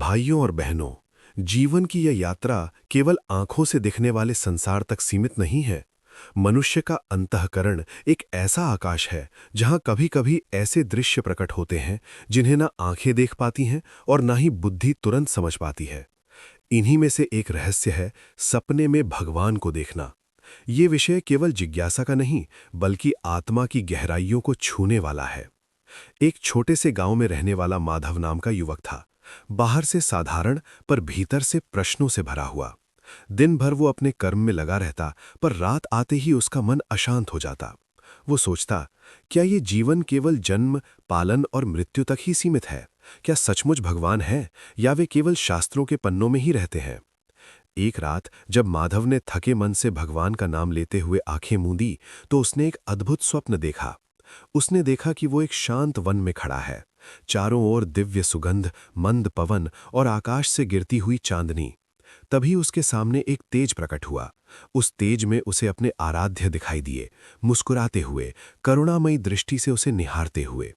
भाइयों और बहनों, जीवन की यह यात्रा केवल आंखों से दिखने वाले संसार तक सीमित नहीं है। मनुष्य का अंतःकरण एक ऐसा आकाश है जहां कभी-कभी ऐसे दृश्य प्रकट होते हैं जिन्हें ना आंखें देख पाती हैं और ना ही बुद्धि तुरंत समझ पाती है। इन्हीं में से एक रहस्य है सपने में भगवान को देखना। ये विषय केवल जिज्ञासा का नहीं, बल्कि आत्मा की गहराइयों को छूने वाला है। एक छोटे से गांव में रहने वाला माधव नाम का युवक था। बाहर से साधारण, पर भीतर से प्रश्नों से भरा हुआ। दिन भर वो अपने कर्म में लगा रहता, पर रात आते ही उसका मन अशांत हो जाता। वो सोचता, क्या ये जीवन केवल जन्म, पालन और मृत्यु तक ही सीमित है? क्या सचमुच भगवान है, या वे केवल शास्त्रों के पन्नों में ही रहते हैं? एक रात जब माधव ने थके मन से भगवान का नाम लेते हुए आंखें मूंदी, तो उसने एक अद्भुत स्वप्न देखा। उसने देखा कि वो एक शांत वन में खड़ा है। चारों ओर दिव्य सुगंध, मंद पवन और आकाश से गिरती हुई चांदनी। तभी उसके सामने एक तेज प्रकट हुआ। उस तेज में उसे अपने आराध्य दिखाई दिए, मुस्कुराते हुए, करुणामयी दृष्टि से उसे निहारते हुए।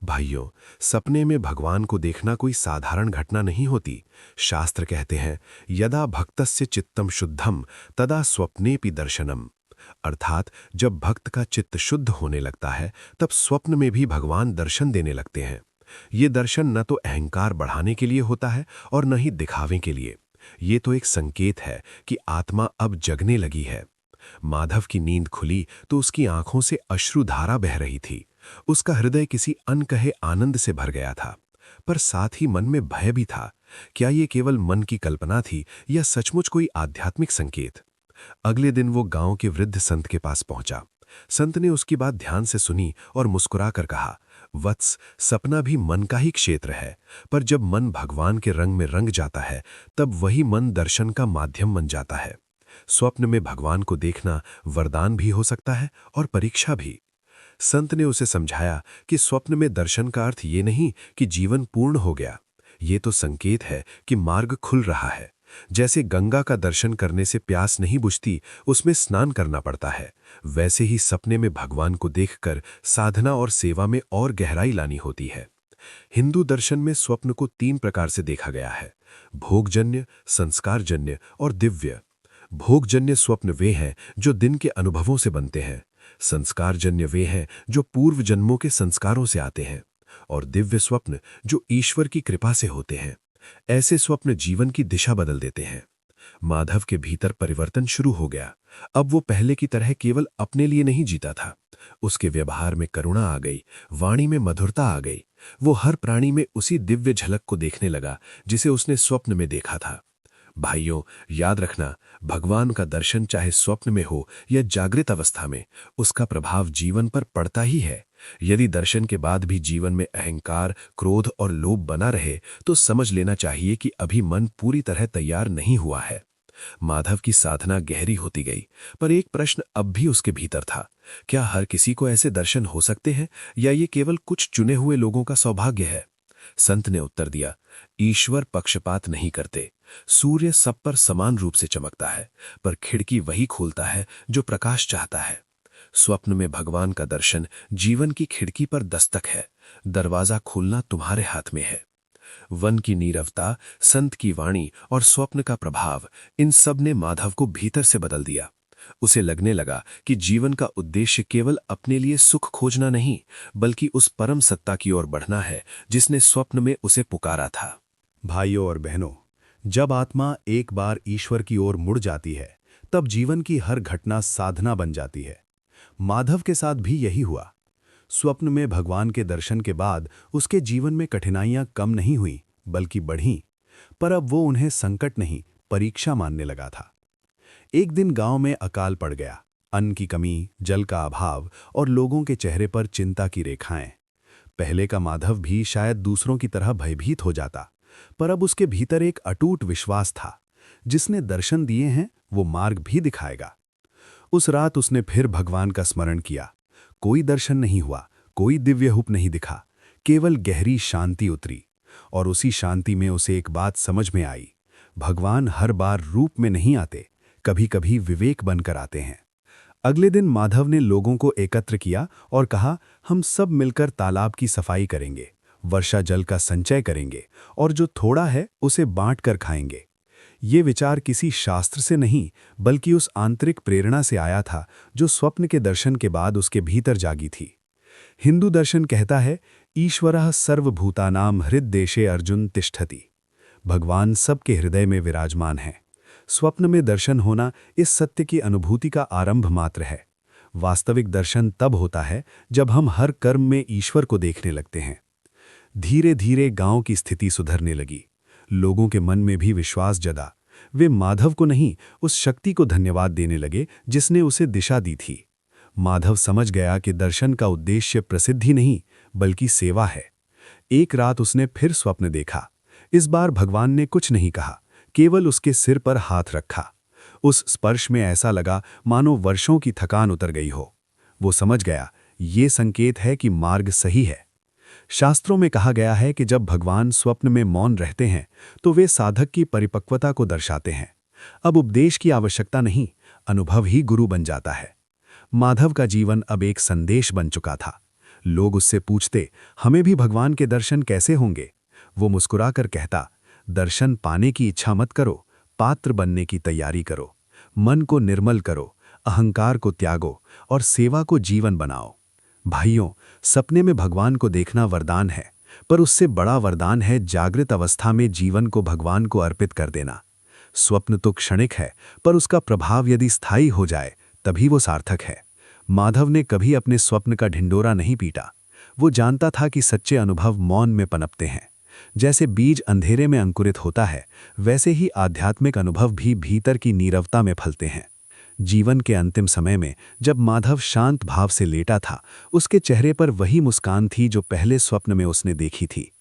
भाइयों, सपने में भगवान को देखना कोई साधारण घटना नहीं होती। शास्त्र कहते हैं, यदा भक्तस्य चित्तम शुद्धम तदा स्वप्नेपि दर्शनम। अर्थात जब भक्त का चित्त शुद्ध होने लगता है, तब स्वप्न में भी भगवान दर्शन देने लगते हैं। ये दर्शन न तो अहंकार बढ़ाने के लिए होता है और न ही दिखावे के लिए। ये तो एक संकेत है कि आत्मा अब जगने लगी है। माधव की नींद खुली तो उसकी आंखों से अश्रुधारा बह रही थी। उसका हृदय किसी अनकहे आनंद से भर गया था, पर साथ ही मन में भय भी था। क्या ये केवल मन की कल्पना थी या सचमुच कोई आध्यात्मिक संकेत? अगले दिन वो गांव के वृद्ध संत के पास पहुंचा। संत ने उसकी बात ध्यान से सुनी और मुस्कुराकर कहा, वत्स, सपना भी मन का ही क्षेत्र है, पर जब मन भगवान के रंग में रंग जाता है, तब वही मन दर्शन का माध्यम बन जाता है। स्वप्न में भगवान को देखना वरदान भी हो सकता है और परीक्षा भी। संत ने उसे समझाया कि स्वप्न में दर्शन का अर्थ ये नहीं कि जीवन पूर्ण हो गया। ये तो संकेत है कि मार्ग खुल रहा है। जैसे गंगा का दर्शन करने से प्यास नहीं बुझती, उसमें स्नान करना पड़ता है, वैसे ही सपने में भगवान को देखकर साधना और सेवा में और गहराई लानी होती है। हिंदू दर्शन में स्वप्न को 3 प्रकार से देखा गया है: भोगजन्य, संस्कारजन्य और दिव्य। भोगजन्य स्वप्न वे हैं जो दिन के अनुभवों से बनते हैं। संस्कारजन्य वे हैं जो पूर्व जन्मों के संस्कारों से आते हैं। और दिव्य स्वप्न जो ईश्वर की कृपा से होते हैं। ऐसे स्वप्न जीवन की दिशा बदल देते हैं। माधव के भीतर परिवर्तन शुरू हो गया। अब वो पहले की तरह केवल अपने लिए नहीं जीता था। उसके व्यवहार में करुणा आ गई, वाणी में मधुरता आ गई। वो हर प्राणी में उसी दिव्य झलक को देखने लगा जिसे उसने स्वप्न में देखा था। भाइयों, याद रखना, भगवान का दर्शन चाहे स्वप्न में हो या जागृत अवस्था में, उसका प्रभाव जीवन पर पड़ता ही है। यदि दर्शन के बाद भी जीवन में अहंकार, क्रोध और लोभ बना रहे, तो समझ लेना चाहिए कि अभी मन पूरी तरह तैयार नहीं हुआ है। माधव की साधना गहरी होती गई, पर एक प्रश्न अब भी उसके भीतर था। क्या हर किसी को ऐसे दर्शन हो सकते हैं, या ये केवल कुछ चुने हुए लोगों का सौभाग्य है? संत ने उत्तर दिया, ईश्वर पक्षपात नहीं करते। सूर्य सब पर समान रूप से चमकता है, पर खिड़की वही खोलता है जो प्रकाश चाहता है। स्वप्न में भगवान का दर्शन जीवन की खिड़की पर दस्तक है। दरवाजा खोलना तुम्हारे हाथ में है। वन की नीरवता, संत की वाणी और स्वप्न का प्रभाव, इन सब ने माधव को भीतर से बदल दिया। उसे लगने लगा कि जीवन का उद्देश्य केवल अपने लिए सुख खोजना नहीं, बल्कि उस परम सत्ता की ओर बढ़ना है जिसने स्वप्न में उसे पुकारा था। भाइयों और बहनों, जब आत्मा एक बार ईश्वर की ओर मुड़ जाती है, तब जीवन की हर घटना साधना बन जाती है। माधव के साथ भी यही हुआ। स्वप्न में भगवान के दर्शन के बाद उसके जीवन में कठिनाइयां कम नहीं हुईं, बल्कि बढ़ीं। पर अब वो उन्हें संकट नहीं, परीक्षा मानने लगा था। एक दिन गांव में अकाल पड़ गया। अन्न की कमी, जल का अभाव और लोगों के चेहरे पर चिंता की रेखाएं। पहले का माधव भी शायद दूसरों की तरह भयभीत हो जाता, पर अब उसके भीतर एक अटूट विश्वास था, जिसने दर्शन दिए हैं वो मार्ग भी दिखाएगा। उस रात उसने फिर भगवान का स्मरण किया। कोई दर्शन नहीं हुआ, कोई दिव्य रूप नहीं दिखा, केवल गहरी शांति उतरी। और उसी शांति में उसे एक बात समझ में आई, भगवान हर बार रूप में नहीं आते, कभी कभी विवेक बनकर आते हैं। अगले दिन माधव ने लोगों को एकत्र किया और कहा, हम सब मिलकर तालाब की सफाई करेंगे। वर्षा जल का संचय करेंगे और जो थोड़ा है उसे बांटकर खाएंगे। ये विचार किसी शास्त्र से नहीं बल्कि उस आंतरिक प्रेरणा से आया था जो स्वप्न के दर्शन के बाद उसके भीतर जागी थी। हिंदू दर्शन कहता है, ईश्वरः सर्वभूतानां हृद्देशे अर्जुन तिष्ठति। भगवान सबके हृदय में विराजमान हैं। स्वप्न में दर्शन होना इस सत्य की अनुभूति का आरंभ मात्र है। वास्तविक दर्शन तब होता है जब हम हर कर्म में ईश्वर को देखने लगते हैं। धीरे धीरे गांव की स्थिति सुधरने लगी। लोगों के मन में भी विश्वास जगा। वे माधव को नहीं, उस शक्ति को धन्यवाद देने लगे जिसने उसे दिशा दी थी। माधव समझ गया कि दर्शन का उद्देश्य प्रसिद्धि नहीं बल्कि सेवा है। एक रात उसने फिर स्वप्न देखा। इस बार भगवान ने कुछ नहीं कहा, केवल उसके सिर पर हाथ रखा। उस स्पर्श में ऐसा लगा मानो वर्षों की थकान उतर गई हो। वो समझ गया, ये संकेत है कि मार्ग सही है। शास्त्रों में कहा गया है कि जब भगवान स्वप्न में मौन रहते हैं तो वे साधक की परिपक्वता को दर्शाते हैं। अब उपदेश की आवश्यकता नहीं, अनुभव ही गुरु बन जाता है। माधव का जीवन अब एक संदेश बन चुका था। लोग उससे पूछते, हमें भी भगवान के दर्शन कैसे होंगे? वो मुस्कुराकर कहता, दर्शन पाने की इच्छा मत करो, पात्र बनने की तैयारी करो। मन को निर्मल करो, अहंकार को त्यागो और सेवा को जीवन बनाओ। भाइयों, सपने में भगवान को देखना वरदान है, पर उससे बड़ा वरदान है जागृत अवस्था में जीवन को भगवान को अर्पित कर देना। स्वप्न तो क्षणिक है, पर उसका प्रभाव यदि स्थायी हो जाए तभी वो सार्थक है। माधव ने कभी अपने स्वप्न का ढिंडोरा नहीं पीटा। वो जानता था कि सच्चे अनुभव मौन में पनपते हैं। जैसे बीज अंधेरे में अंकुरित होता है, वैसे ही आध्यात्मिक अनुभव भी भीतर की नीरवता में फलते हैं। जीवन के अंतिम समय में जब माधव शांत भाव से लेटा था, उसके चेहरे पर वही मुस्कान थी जो पहले स्वप्न में उसने देखी थी।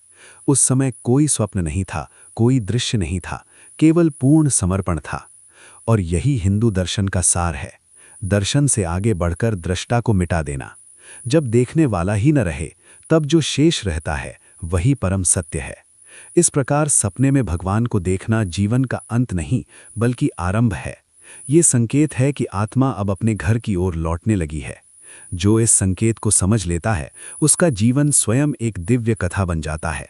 उस समय कोई स्वप्न नहीं था, कोई दृश्य नहीं था, केवल पूर्ण समर्पण था। और यही हिंदू दर्शन का सार है। दर्शन से आगे बढ़कर दृष्टा को मिटा देना। जब देखने वाला ही न रहे, तब जो शेष रहता है वही परम सत्य है। इस प्रकार सपने में भगवान को देखना जीवन का अंत नहीं बल्कि आरंभ है। ये संकेत है कि आत्मा अब अपने घर की ओर लौटने लगी है। जो इस संकेत को समझ लेता है, उसका जीवन स्वयं एक दिव्य कथा बन जाता है।